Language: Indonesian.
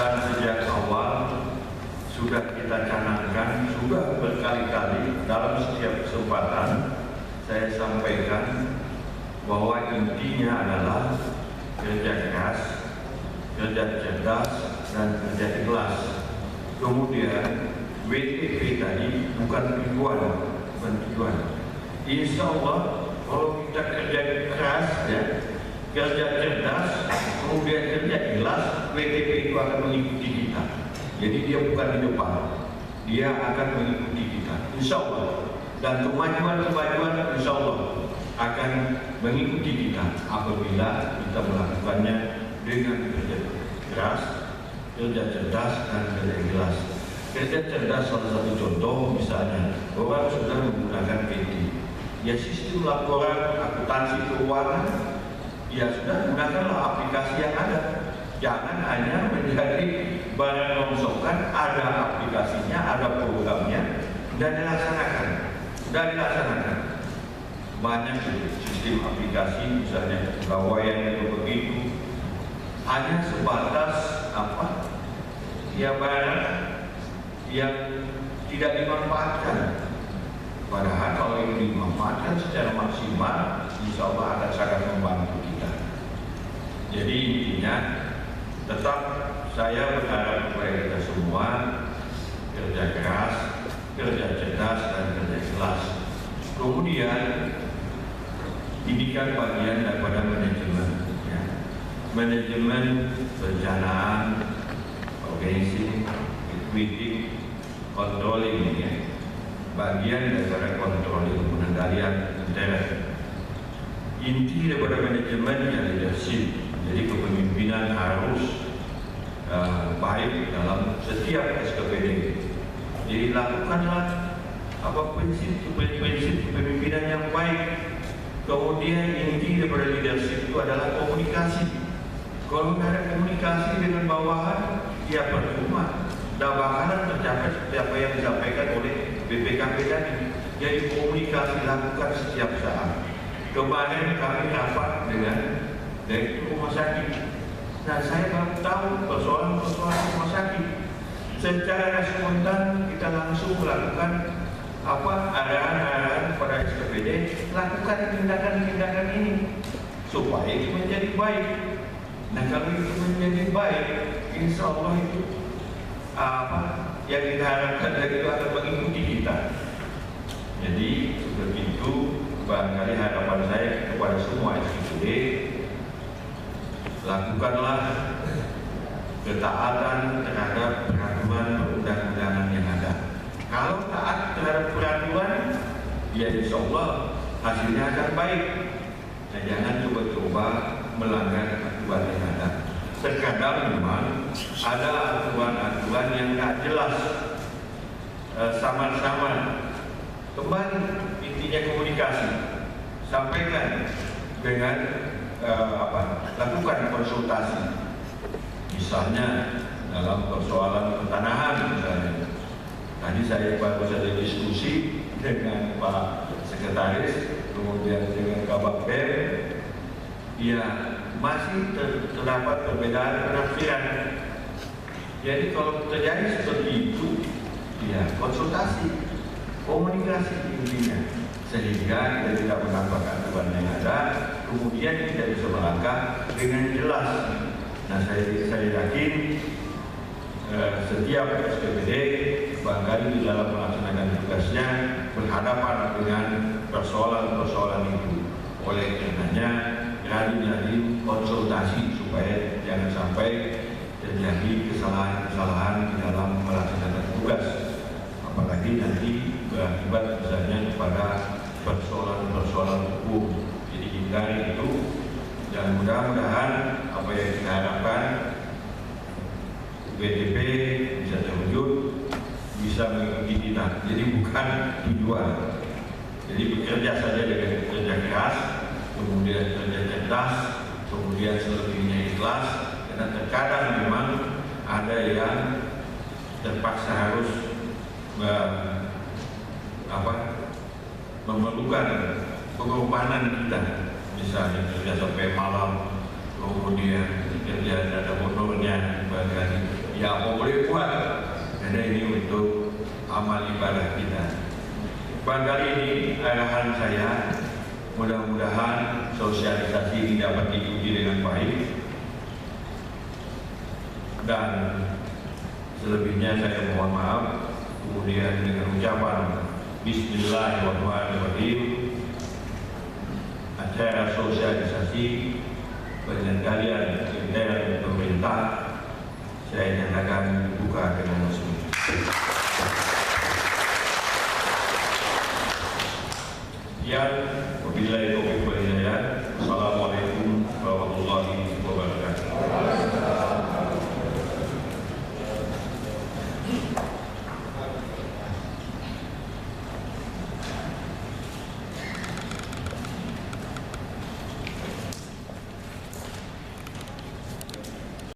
dan sejak awal sudah kita canangkan, sudah berkali-kali dalam setiap kesempatan saya sampaikan bahwa intinya adalah kerja keras, kerja cerdas, dan kerja ikhlas. Kemudian WTP tadi bukan tujuan. Insya Allah kalau kita kerja keras, ya, kerja cerdas, kemudian kerja ikhlas, WTP itu akan mengikuti kita. Jadi dia bukan di depan, dia akan mengikuti kita, insya Allah. Dan kemajuan insya Allah akan mengikuti kita apabila kita melakukannya dengan kerja keras, kerja cerdas, dan kerja ikhlas. Kerja cerdas salah satu contoh misalnya orang sudah menggunakan PT, ya sistem laporan akuntansi keuangan, ya sudah gunakanlah aplikasi yang ada. Jangan hanya menjadi barang rongsokan, ada aplikasinya, ada programnya, dan dilaksanakan. Banyak sistem aplikasi, misalnya pegawaian itu begitu, hanya sebatas apa? Ya barang yang tidak dimanfaatkan. Padahal kalau ini dimanfaatkan secara maksimal, insya Allah akan sangat membantu kita. Jadi intinya, tetap saya berharap kepada kita semua kerja keras, kerja cerdas, dan kerja ikhlas. Kemudian didikan bagian daripada manajemen, ya. Manajemen perencanaan, organizing, equity, controlling, ya. Bagian daripada controlling, pengendalian intern. Inti daripada manajemen ya leadership. Jadi kepemimpinan harus baik dalam setiap SKPD. Jadi lakukanlah prinsip kepemimpinan yang baik. Kemudian inti daripada leadership itu adalah komunikasi. Kalau tidak ada komunikasi dengan bawahan, ya percuma. Dan bakalan tercapai seperti apa yang disampaikan oleh BPKP tadi. Jadi komunikasi lakukan setiap saat. Kemarin kami rapat dengan direktur rumah sakit. Nah, saya baru tahu persoalan rumah sakit. Secara spontan kita langsung melakukan arahan-arahan kepada SKPD, lakukan tindakan-tindakan ini supaya itu menjadi baik. Nah, kalau itu menjadi baik, insya Allah itu yang kita harapkan dari itu akan mengikuti kita. Jadi begitu barangkali harapan saya kepada semua SKPD, lakukanlah ketaatan terhadap peraturan perundang-undangan yang ada. Kalau taat terhadap peraturan, ya insya Allah hasilnya akan baik. Nah, jangan coba-coba melanggar aturan yang ada. Terkadang memang ada aturan-aturan yang tak jelas, samar-samar. Kembali intinya komunikasi, sampaikan dengan lakukan konsultasi. Misalnya dalam persoalan pertanahan misalnya. Tadi saya baru saja diskusi dengan Pak Sekretaris, kemudian dengan Kabak BEM, ya masih terdapat perbedaan penafsiran. Jadi kalau terjadi seperti itu, ya konsultasi, komunikasi intinya, sehingga kita tidak menambah aturan yang ada, kemudian kita bisa melangkah dengan jelas. Nah, saya yakin setiap SKPD barangkali di dalam melaksanakan tugasnya berhadapan dengan persoalan-persoalan itu. Oleh karenanya rajin-rajin konsultasi supaya jangan sampai terjadi kesalahan-kesalahan di dalam melaksanakan tugas, apalagi nanti berakibat misalnya kepada persoalan-persoalan hukum. Jadi hindari itu, dan mudah-mudahan apa yang kita harapkan BTP bisa terwujud, bisa mengikuti kita. Jadi bukan tujuan. Jadi bekerja saja dengan kerja keras, kemudian kerja cerdas, kemudian selebihnya ikhlas. Karena terkadang memang ada yang terpaksa harus memerlukan pengorbanan kita, misalnya kerja sampai malam, kemudian kerja ada honornya barangkali, ya apa boleh buat, karena ini untuk amal ibadah kita. Barangkali ini arahan saya, mudah-mudahan sosialisasi ini dapat diikuti dengan baik, dan selebihnya saya mohon maaf. Kemudian dengan ucapan Bismillahirrahmanirrahim, acara sosialisasi pengendalian intern